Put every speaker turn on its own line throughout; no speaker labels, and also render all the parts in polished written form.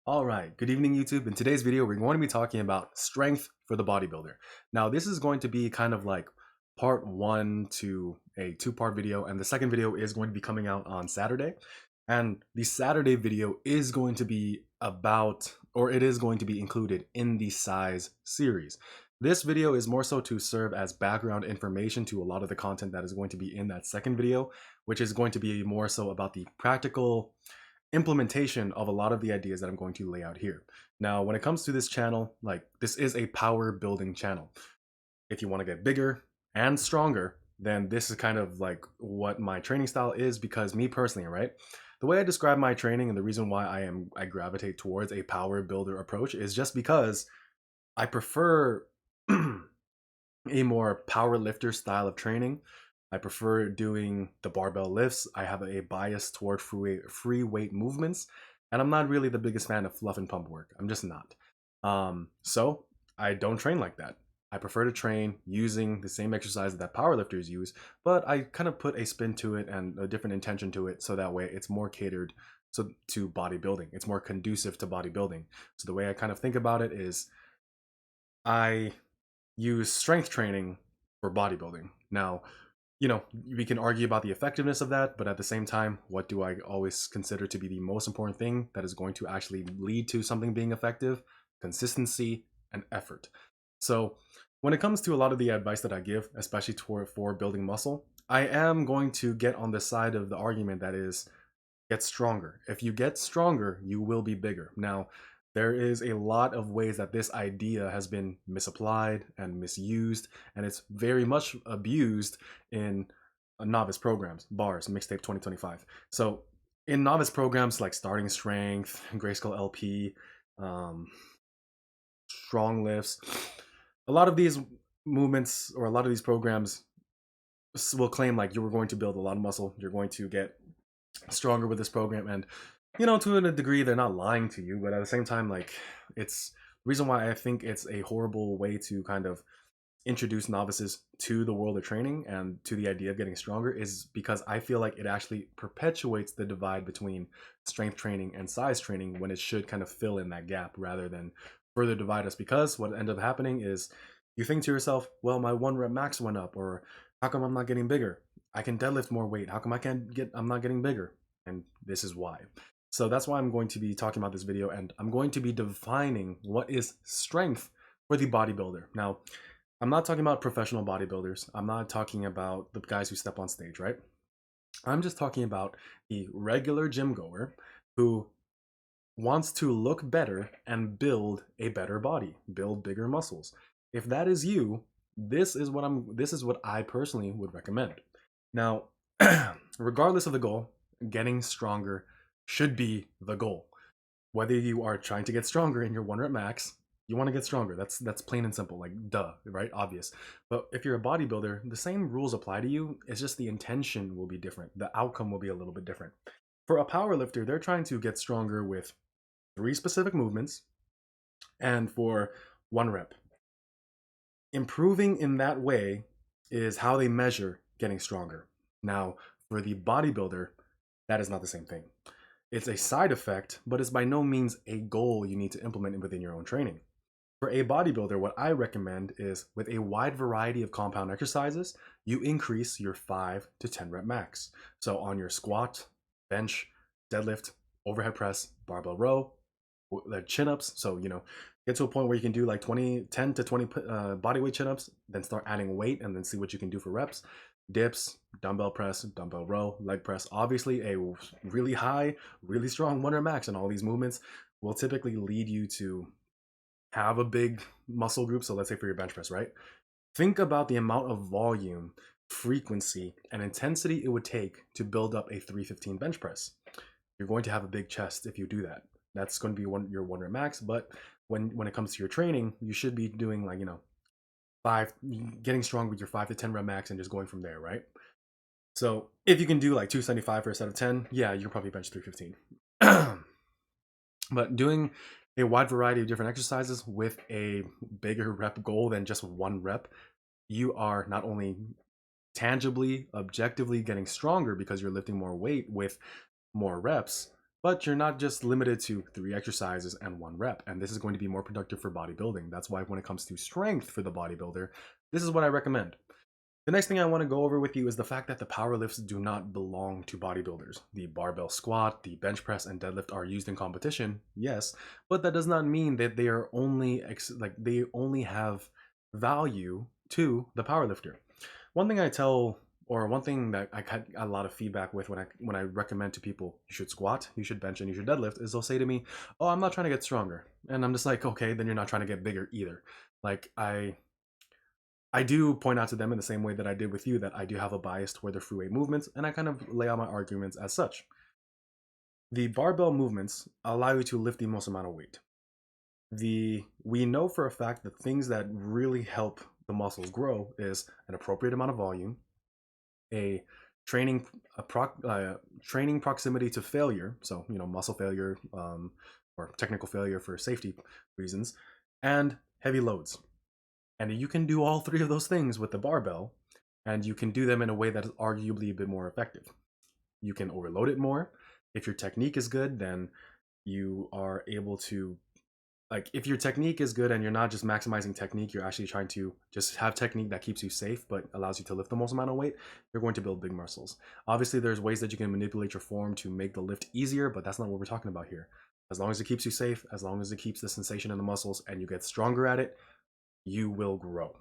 All right, good evening YouTube. In today's video, we're going to be talking about strength for the bodybuilder. Now, this is going to be kind of like part one to a two-part video, and the second video is going to be coming out on Saturday. And the Saturday video is going to be about, or it is going to be included in the size series. This video is more so to serve as background information to a lot of the content that is going to be in that second video, which is going to be more so about the practical implementation of a lot of the ideas that I'm going to lay out here. Now, when it comes to this channel, like this is a power building channel. If you want to get bigger and stronger, then this is kind of like what my training style is, because me personally, right? The way I describe my training and the reason why I gravitate towards a power builder approach is just because I prefer a more power lifter style of training. I prefer doing the barbell lifts. I have a bias toward free weight movements, and I'm not really the biggest fan of fluff and pump work. I'm just not. So I don't train like that. I prefer to train using the same exercises that powerlifters use, but I kind of put a spin to it and a different intention to it, so that way it's more catered to bodybuilding. It's more conducive to bodybuilding. So the way I kind of think about it is I use strength training for bodybuilding. Now, we can argue about the effectiveness of that, but at the same time, what do I always consider to be the most important thing that is going to actually lead to something being effective? Consistency and effort. So when it comes to a lot of the advice that I give, especially for building muscle, I am going to get on the side of the argument that is, get stronger. If you get stronger, you will be bigger. Now, there is a lot of ways that this idea has been misapplied and misused, and it's very much abused in novice programs, bars, mixtape 2025. So in novice programs like starting strength, Grayscale LP, strong lifts, a lot of these movements or a lot of these programs will claim like you were going to build a lot of muscle, you're going to get stronger with this program, and to a degree they're not lying to you, but at the same time, like, it's the reason why I think it's a horrible way to kind of introduce novices to the world of training and to the idea of getting stronger is because I feel like it actually perpetuates the divide between strength training and size training, when it should kind of fill in that gap rather than further divide us. Because what ends up happening is you think to yourself, well, my 1 rep max went up, or how come I'm not getting bigger? I can deadlift more weight. How come I'm not getting bigger? And this is why. So that's why I'm going to be talking about this video, and I'm going to be defining what is strength for the bodybuilder. Now, I'm not talking about professional bodybuilders. I'm not talking about the guys who step on stage, right? I'm just talking about the regular gym goer who wants to look better and build a better body, build bigger muscles. If that is you, this is what I personally would recommend. Now, regardless of the goal, getting stronger should be the goal. Whether you are trying to get stronger in your 1 rep max, you want to get stronger. That's plain and simple, like duh, right? Obvious. But if you're a bodybuilder, the same rules apply to you. It's just the intention will be different. The outcome will be a little bit different. For a power lifter, they're trying to get stronger with 3 specific movements and for 1 rep. Improving in that way is how they measure getting stronger. Now, for the bodybuilder, that is not the same thing. It's a side effect, but it's by no means a goal you need to implement within your own training. For a bodybuilder, what I recommend is, with a wide variety of compound exercises, you increase your 5 to 10 rep max. So on your squat, bench, deadlift, overhead press, barbell row, chin-ups. So, get to a point where you can do like 10 to 20 bodyweight chin-ups, then start adding weight and then see what you can do for reps. Dips, dumbbell press, dumbbell row, leg press. Obviously, a really high, really strong 1 rep max, and all these movements will typically lead you to have a big muscle group. So let's say for your bench press, right? Think about the amount of volume, frequency, and intensity it would take to build up a 315 bench press. You're going to have a big chest if you do that. That's going to be your 1 rep max. But when it comes to your training, you should be doing like, getting strong with your 5 to 10 rep max and just going from there, right? So if you can do like 275 for a set of 10, yeah, you'll probably bench 315. But doing a wide variety of different exercises with a bigger rep goal than just 1 rep, you are not only tangibly, objectively getting stronger because you're lifting more weight with more reps, But you're not just limited to 3 exercises and 1 rep, and this is going to be more productive for bodybuilding. That's why when it comes to strength for the bodybuilder, this is what I recommend. The next thing I want to go over with you is the fact that the power lifts do not belong to bodybuilders. The barbell squat, the bench press, and deadlift are used in competition, yes, but that does not mean that they are only they only have value to the powerlifter. One thing I tell, or one thing that I got a lot of feedback with when I recommend to people, you should squat, you should bench, and you should deadlift, is they'll say to me, "Oh, I'm not trying to get stronger," and I'm just like, okay, then you're not trying to get bigger either. Like I do point out to them in the same way that I did with you that I do have a bias toward the free weight movements, and I kind of lay out my arguments as such. The barbell movements allow you to lift the most amount of weight. We know for a fact that things that really help the muscles grow is an appropriate amount of volume, a training proximity to failure, so muscle failure or technical failure for safety reasons, and heavy loads. And you can do all 3 of those things with the barbell, and you can do them in a way that is arguably a bit more effective. You can overload it more. If your technique is good, then you are able to, if your technique is good and you're not just maximizing technique, you're actually trying to just have technique that keeps you safe but allows you to lift the most amount of weight, you're going to build big muscles. Obviously, there's ways that you can manipulate your form to make the lift easier, but that's not what we're talking about here. As long as it keeps you safe, as long as it keeps the sensation in the muscles and you get stronger at it, you will grow.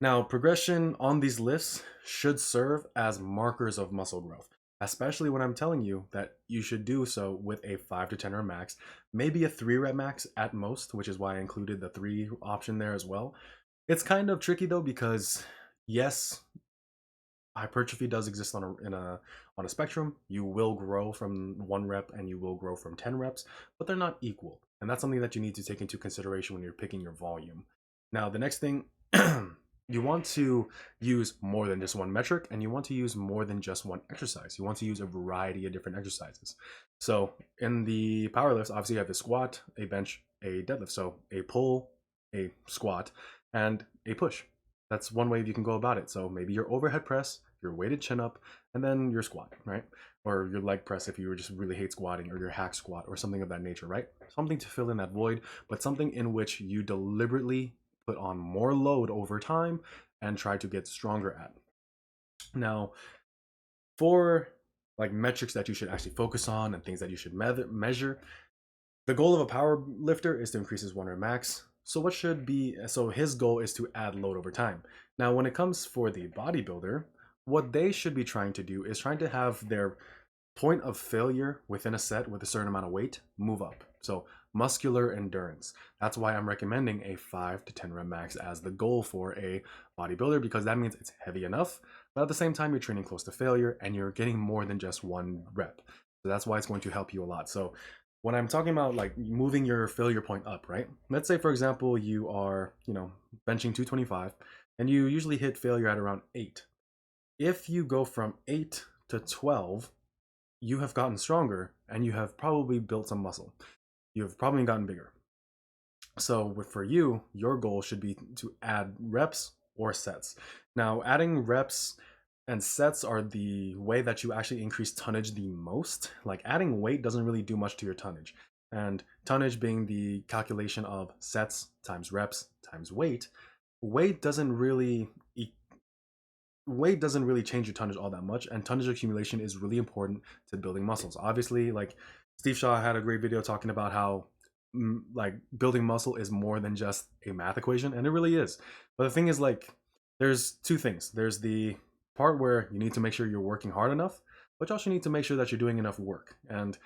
Now, progression on these lifts should serve as markers of muscle growth, especially when I'm telling you that you should do so with a 5 to 10 rep max, maybe a 3 rep max at most, which is why I included the 3 option there as well. It's kind of tricky though, because yes, hypertrophy does exist on a spectrum. You will grow from 1 rep and you will grow from 10 reps, but they're not equal. And that's something that you need to take into consideration when you're picking your volume. Now, the next thing, you want to use more than just 1 metric, and you want to use more than just 1 exercise. You want to use a variety of different exercises. So in the power lifts, obviously you have a squat, a bench, a deadlift. So a pull, a squat, and a push. That's one way you can go about it. So maybe your overhead press, your weighted chin up, and then your squat, right? Or your leg press if you just really hate squatting, or your hack squat, or something of that nature, right? Something to fill in that void, but something in which you deliberately put on more load over time and try to get stronger at. Now, for metrics that you should actually focus on and things that you should measure, the goal of a power lifter is to increase his 1 rep max. So his goal is to add load over time. Now, when it comes for the bodybuilder, what they should be trying to do is trying to have their point of failure within a set with a certain amount of weight move up. So muscular endurance. That's why I'm recommending a 5 to 10 rep max as the goal for a bodybuilder, because that means it's heavy enough, but at the same time you're training close to failure and you're getting more than just 1 rep. So that's why it's going to help you a lot. So when I'm talking about moving your failure point up, right? Let's say, for example, you are, benching 225 and you usually hit failure at around 8. If you go from 8 to 12, you have gotten stronger and you have probably built some muscle. You have probably gotten bigger. So for you, your goal should be to add reps or sets. Now, adding reps and sets are the way that you actually increase tonnage the most. Adding weight doesn't really do much to your tonnage. And tonnage being the calculation of sets times reps times weight, weight doesn't really change your tonnage all that much, and tonnage accumulation is really important to building muscles. Obviously, Steve Shaw had a great video talking about how building muscle is more than just a math equation, and it really is. But the thing is, there's 2 things. There's the part where you need to make sure you're working hard enough, but you also need to make sure that you're doing enough work. And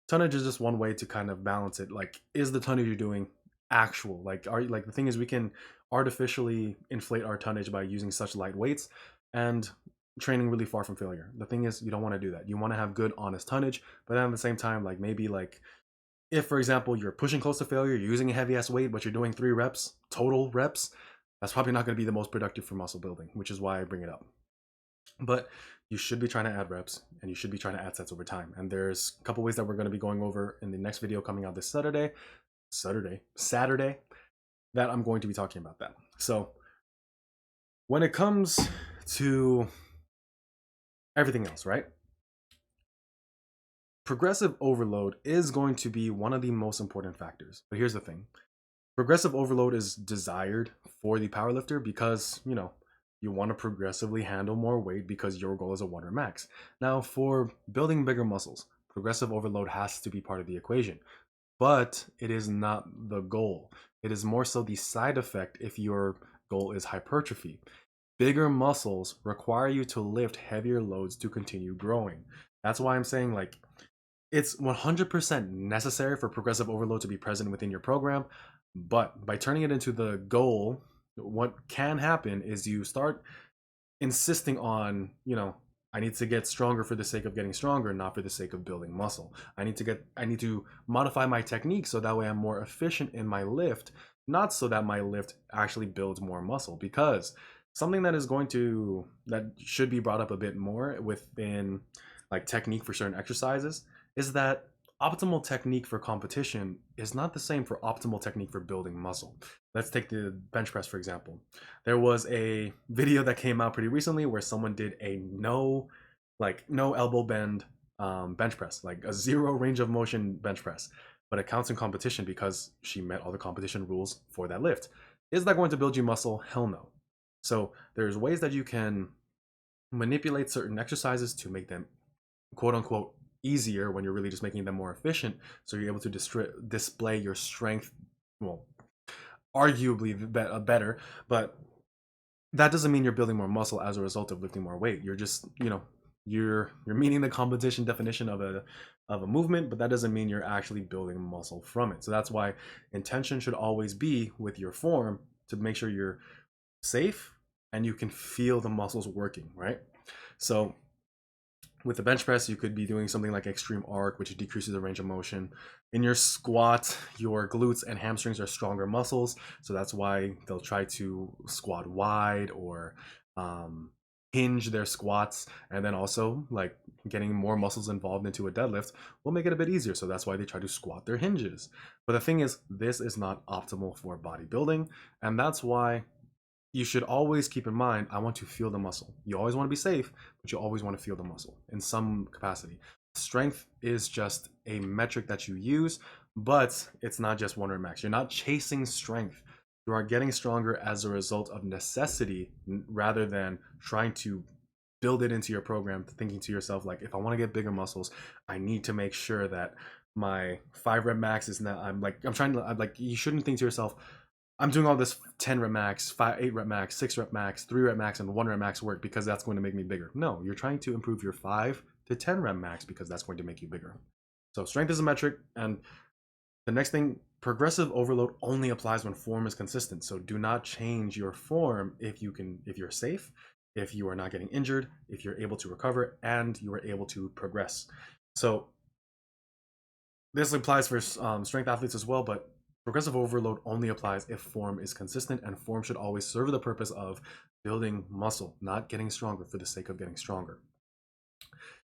tonnage is just one way to kind of balance it. Is the tonnage you're doing actual? The thing is, we can artificially inflate our tonnage by using such light weights and training really far from failure. The thing is, you don't want to do that. You want to have good, honest tonnage, but then at the same time, maybe if, for example, you're pushing close to failure, you're using a heavy ass weight, but you're doing 3 reps, total reps, that's probably not going to be the most productive for muscle building, which is why I bring it up. But you should be trying to add reps and you should be trying to add sets over time. And there's a couple ways that we're going to be going over in the next video coming out this Saturday, that I'm going to be talking about that. So when it comes to everything else, right? progressive overload is going to be one of the most important factors. But here's the thing. Progressive overload is desired for the powerlifter because, you want to progressively handle more weight because your goal is a 1 rep max. Now, for building bigger muscles, progressive overload has to be part of the equation, but it is not the goal. It is more so the side effect if your goal is hypertrophy. Bigger muscles require you to lift heavier loads to continue growing. That's why I'm saying, like, it's 100% necessary for progressive overload to be present within your program, but by turning it into the goal, what can happen is you start insisting on, I need to get stronger for the sake of getting stronger, not for the sake of building muscle. I need to modify my technique so that way I'm more efficient in my lift, not so that my lift actually builds more muscle. Because something that should be brought up a bit more within like technique for certain exercises is that optimal technique for competition is not the same for optimal technique for building muscle. Let's take the bench press, for example. There was a video that came out pretty recently where someone did a no elbow bend bench press, like a zero range of motion bench press, but it counts in competition because she met all the competition rules for that lift. Is that going to build you muscle? Hell no. So there's ways that you can manipulate certain exercises to make them quote unquote easier when you're really just making them more efficient, so you're able to display your strength, well, arguably better, but that doesn't mean you're building more muscle as a result of lifting more weight. You're just, you're meeting the competition definition of a movement, but that doesn't mean you're actually building muscle from it. So that's why intention should always be with your form to make sure you're safe and you can feel the muscles working, right? So with the bench press, you could be doing something like extreme arc, which decreases the range of motion. In your squat, your glutes and hamstrings are stronger muscles, so that's why they'll try to squat wide or hinge their squats. And then also, like, getting more muscles involved into a deadlift will make it a bit easier, so that's why they try to squat their hinges. But the thing is, this is not optimal for bodybuilding, and that's why you should always keep in mind, I want to feel the muscle. You always want to be safe, but you always want to feel the muscle in some capacity. Strength is just a metric that you use, but it's not just 1 rep max. You're not chasing strength. You are getting stronger as a result of necessity rather than trying to build it into your program, thinking to yourself, like, if I want to get bigger muscles, I need to make sure that my 5 rep max is not, you shouldn't think to yourself, I'm doing all this 10 rep max, 8 rep max, 6 rep max, 3 rep max, and 1 rep max work because that's going to make me bigger. No, you're trying to improve your 5 to 10 rep max because that's going to make you bigger. So strength is a metric. And the next thing, progressive overload only applies when form is consistent. So do not change your form if you're safe, if you are not getting injured, if you're able to recover, and you are able to progress. So this applies for strength athletes as well, but progressive overload only applies if form is consistent, and form should always serve the purpose of building muscle, not getting stronger for the sake of getting stronger.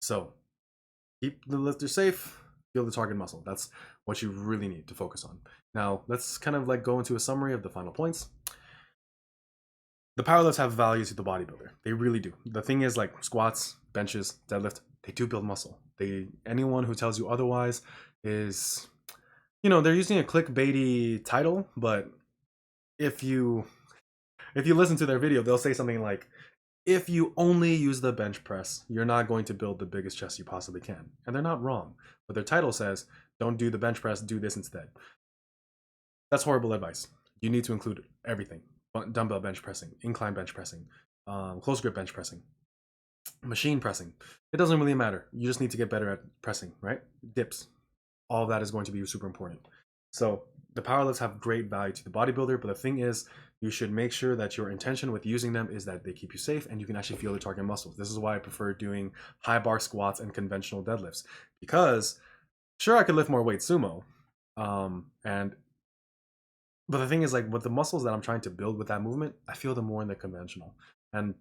So keep the lifter safe, build the target muscle. That's what you really need to focus on. Now, let's kind of like go into a summary of the final points. The powerlifts have value to the bodybuilder. They really do. The thing is, like, squats, benches, deadlift, they do build muscle. Anyone who tells you otherwise is, they're using a clickbaity title, but if you listen to their video, they'll say something like, if you only use the bench press, you're not going to build the biggest chest you possibly can. And they're not wrong. But their title says, don't do the bench press, do this instead. That's horrible advice. You need to include everything. Dumbbell bench pressing, incline bench pressing, close grip bench pressing, machine pressing. It doesn't really matter. You just need to get better at pressing, right? Dips. All of that is going to be super important. So the powerlifts have great value to the bodybuilder, but the thing is, you should make sure that your intention with using them is that they keep you safe and you can actually feel the target muscles. This is why I prefer doing high bar squats and conventional deadlifts, because sure, I could lift more weight sumo, but the thing is, like, with the muscles that I'm trying to build with that movement, I feel them more in the conventional. And,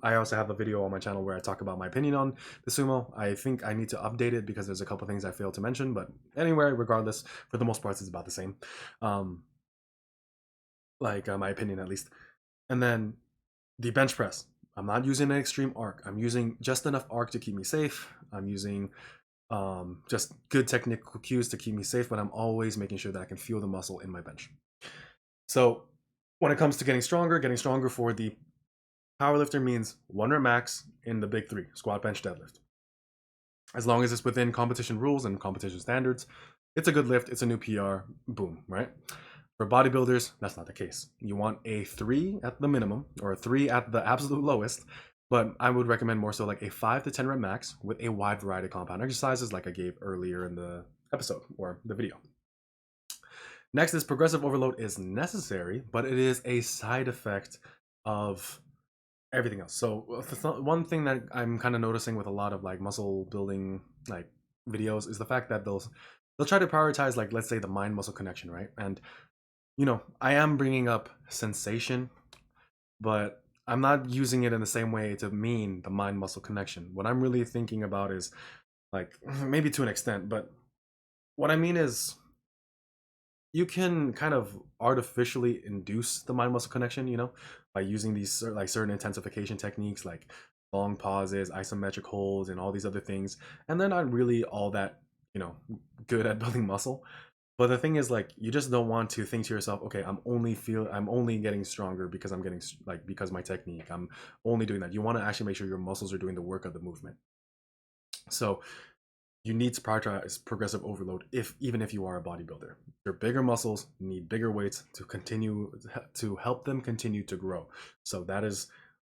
I also have a video on my channel where I talk about my opinion on the sumo. I think I need to update it because there's a couple things I failed to mention. But anyway, regardless, for the most part, it's about the same. My opinion, at least. And then the bench press. I'm not using an extreme arc. I'm using just enough arc to keep me safe. I'm using just good technical cues to keep me safe, but I'm always making sure that I can feel the muscle in my bench. So when it comes to getting stronger for the powerlifter means 1 rep max in the big three: squat, bench, deadlift. As long as it's within competition rules and competition standards, it's a good lift, it's a new PR, boom, right? For bodybuilders, that's not the case. You want a 3 at the minimum or a 3 at the absolute lowest, but I would recommend more so like a 5 to 10 rep max with a wide variety of compound exercises like I gave earlier in the episode or the video. Next is progressive overload is necessary, but it is a side effect of everything else. So one thing that I'm kind of noticing with a lot of like muscle building like videos is the fact that they'll try to prioritize, like, let's say the mind muscle connection, right? And I am bringing up sensation, but I'm not using it in the same way to mean the mind muscle connection. What I'm really thinking about is, like, maybe to an extent, but what I mean is you can kind of artificially induce the mind muscle connection, by using these like certain intensification techniques like long pauses, isometric holds, and all these other things. And they're not really all that, good at building muscle. But the thing is, like, you just don't want to think to yourself, okay, I'm only getting stronger because I'm getting like because my technique. I'm only doing that. You want to actually make sure your muscles are doing the work of the movement. So you need to prioritize progressive overload even if you are a bodybuilder. Your bigger muscles need bigger weights to help them continue to grow. So that is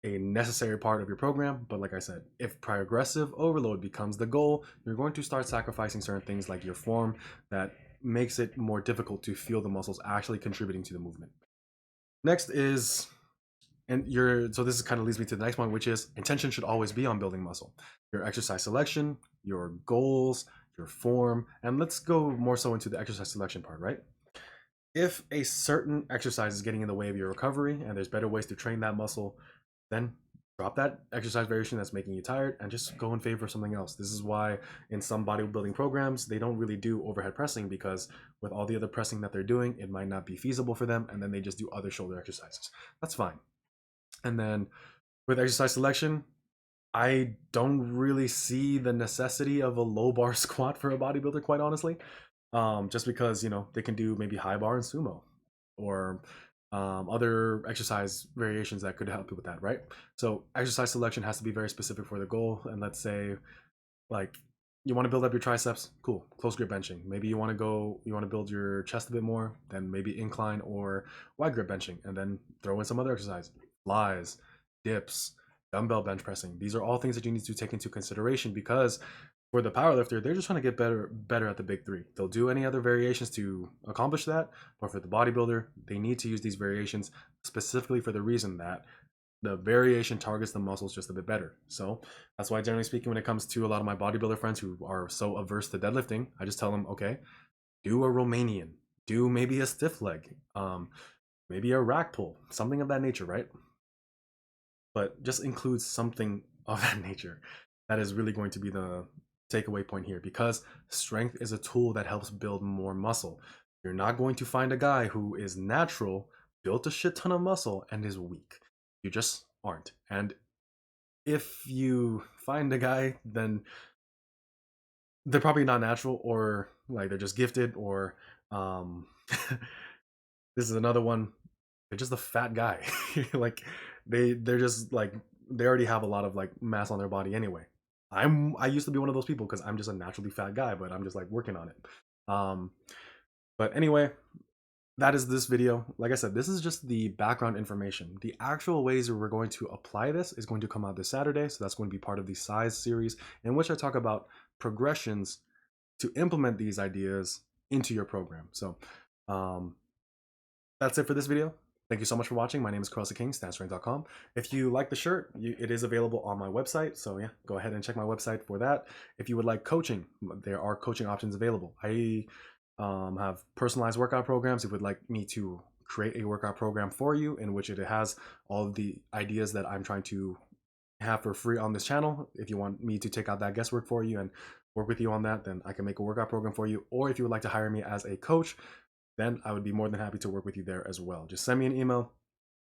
a necessary part of your program. But like I said, if progressive overload becomes the goal, you're going to start sacrificing certain things like your form that makes it more difficult to feel the muscles actually contributing to the movement. Next is, so this kind of leads me to the next point, which is intention should always be on building muscle. Your exercise selection, your goals, your form, and let's go more so into the exercise selection part, right? If a certain exercise is getting in the way of your recovery and there's better ways to train that muscle, then drop that exercise variation that's making you tired and just go in favor of something else. This is why in some bodybuilding programs, they don't really do overhead pressing, because with all the other pressing that they're doing, it might not be feasible for them, and then they just do other shoulder exercises. That's fine. And then with exercise selection, I don't really see the necessity of a low bar squat for a bodybuilder, quite honestly. Just because, they can do maybe high bar and sumo, or other exercise variations that could help you with that, right? So exercise selection has to be very specific for the goal. And let's say, like, you want to build up your triceps, cool, close grip benching. Maybe you want to build your chest a bit more, then maybe incline or wide grip benching, and then throw in some other exercise, flies, dips, dumbbell bench pressing. These are all things that you need to take into consideration, because for the powerlifter, they're just trying to get better at the big three. They'll do any other variations to accomplish that, but for the bodybuilder, they need to use these variations specifically for the reason that the variation targets the muscles just a bit better. So that's why, generally speaking, when it comes to a lot of my bodybuilder friends who are so averse to deadlifting, I just tell them, okay, do a Romanian, do maybe a stiff leg, maybe a rack pull, something of that nature, right? But just include something of that nature. That is really going to be the takeaway point here, because strength is a tool that helps build more muscle. You're not going to find a guy who is natural, built a shit ton of muscle, and is weak. You just aren't. And if you find a guy, then they're probably not natural, or like they're just gifted, or this is another one, they're just a fat guy. Like they're just like, they already have a lot of like mass on their body anyway. I used to be one of those people because I'm just a naturally fat guy, but I'm just like working on it. But anyway, that is this video. Like I said, this is just the background information. The actual ways we're going to apply this is going to come out this Saturday. So that's going to be part of the size series, in which I talk about progressions to implement these ideas into your program. So that's it for this video. Thank you so much for watching. My name is Carlos the King, standstrength.com. If you like the shirt, it is available on my website. So yeah, go ahead and check my website for that. If you would like coaching, there are coaching options available. I have personalized workout programs. If you would like me to create a workout program for you, in which it has all of the ideas that I'm trying to have for free on this channel. If you want me to take out that guesswork for you and work with you on that, then I can make a workout program for you. Or if you would like to hire me as a coach, then I would be more than happy to work with you there as well. Just send me an email,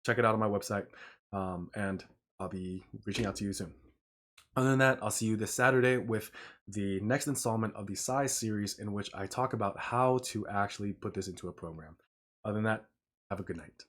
check it out on my website, and I'll be reaching out to you soon. Other than that, I'll see you this Saturday with the next installment of the size series, in which I talk about how to actually put this into a program. Other than that, have a good night.